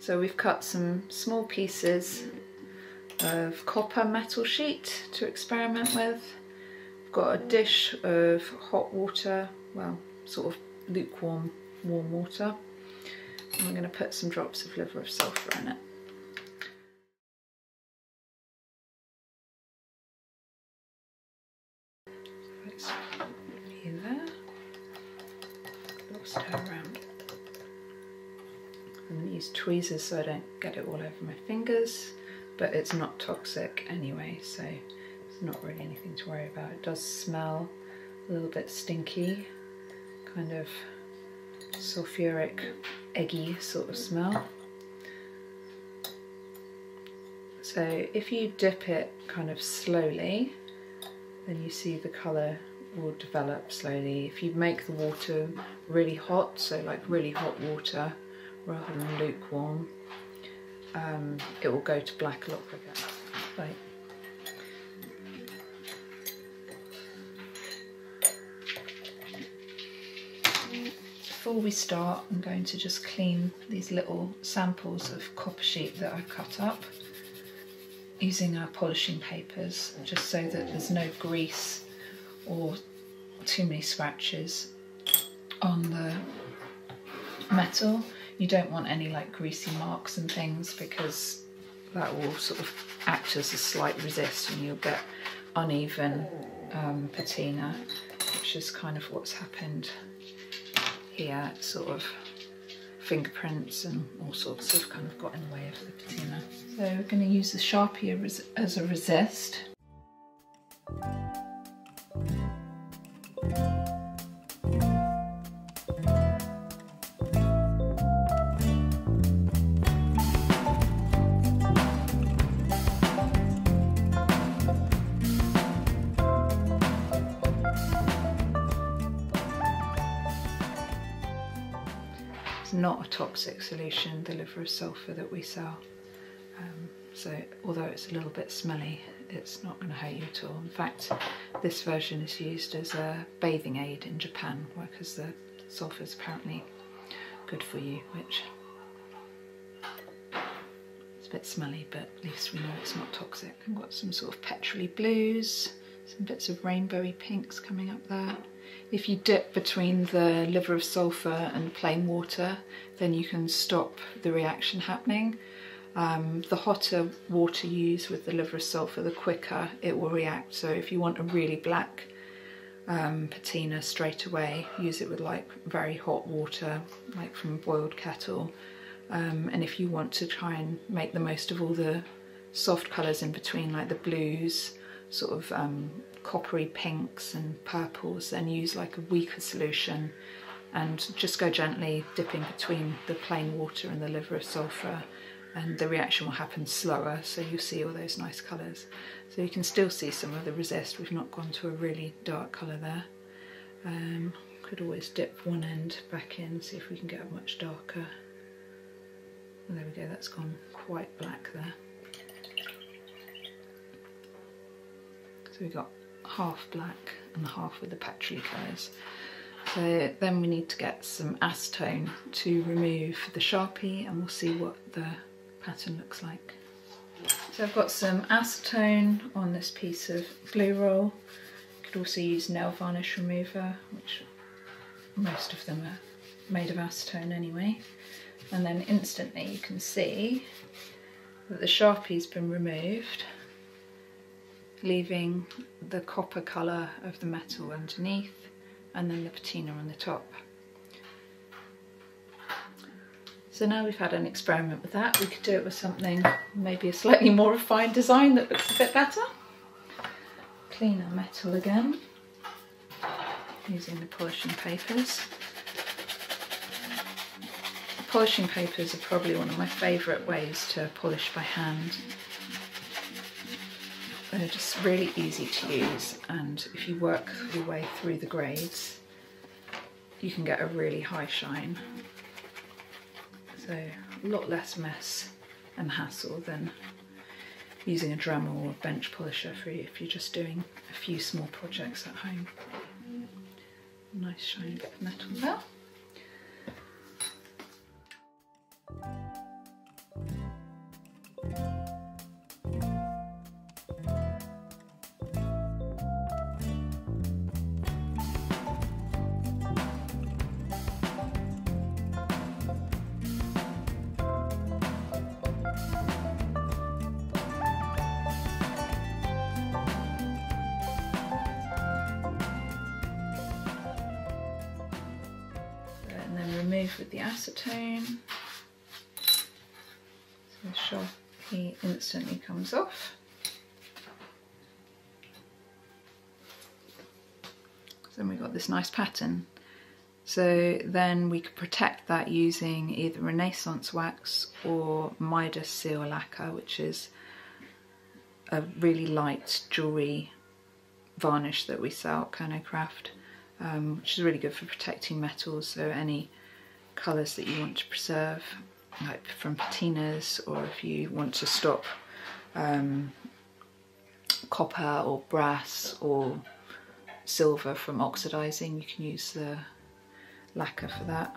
So we've cut some small pieces of copper metal sheet to experiment with. I've got a dish of hot water, well, sort of lukewarm, warm water. And I'm going to put some drops of liver of sulphur in it. Let's be there. Lost her around. I'm going to use tweezers so I don't get it all over my fingers, but it's not toxic anyway, so it's not really anything to worry about. It does smell a little bit stinky, kind of sulphuric, eggy sort of smell. So if you dip it kind of slowly, then you see the colour will develop slowly. If you make the water really hot, so like really hot water rather than lukewarm, it will go to black a lot quicker. Right. Before we start, I'm going to just clean these little samples of copper sheet that I cut up using our polishing papers, just so that there's no grease or too many scratches on the metal. You don't want any like greasy marks and things, because that will sort of act as a slight resist and you'll get uneven patina, which is kind of what's happened here. Sort of fingerprints and all sorts have kind of got in the way of the patina. So we're going to use the Sharpie as a resist. Not a toxic solution, the liver of sulphur that we sell. So although it's a little bit smelly, it's not going to hurt you at all. In fact, this version is used as a bathing aid in Japan, because the sulphur is apparently good for you, which it's a bit smelly, but at least we know it's not toxic. I've got some sort of petrol-y blues, some bits of rainbowy pinks coming up there. If you dip between the liver of sulphur and plain water, then you can stop the reaction happening. The hotter water you use with the liver of sulphur, the quicker it will react. So if you want a really black patina straight away, use it with like very hot water, like from a boiled kettle. And if you want to try and make the most of all the soft colours in between, like the blues, sort of coppery pinks and purples, then use like a weaker solution and just go gently dipping between the plain water and the liver of sulphur, and the reaction will happen slower, so you'll see all those nice colours. So you can still see some of the resist. We've not gone to a really dark colour there. Could always dip one end back in, see if we can get a much darker. And there we go, that's gone quite black there. So we've got half black and half with the petrol-y colours. So then we need to get some acetone to remove the Sharpie, and we'll see what the pattern looks like. So I've got some acetone on this piece of glue roll. You could also use nail varnish remover, which most of them are made of acetone anyway. And then instantly you can see that the Sharpie's been removed, leaving the copper colour of the metal underneath and then the patina on the top. So now we've had an experiment with that, we could do it with something, maybe a slightly more refined design that looks a bit better. Clean our metal again, using the polishing papers. The polishing papers are probably one of my favourite ways to polish by hand. They're just really easy to use, and if you work your way through the grades, you can get a really high shine. So a lot less mess and hassle than using a Dremel or a bench polisher if you're just doing a few small projects at home. Nice shiny bit of metal there. then remove with the acetone. So the Sharpie instantly comes off. So then we've got this nice pattern. So then we could protect that using either Renaissance wax or Midas seal lacquer, which is a really light jewellery varnish that we sell at Kernowcraft, which is really good for protecting metals. So any colours that you want to preserve, like from patinas, or if you want to stop copper or brass or silver from oxidising, you can use the lacquer for that.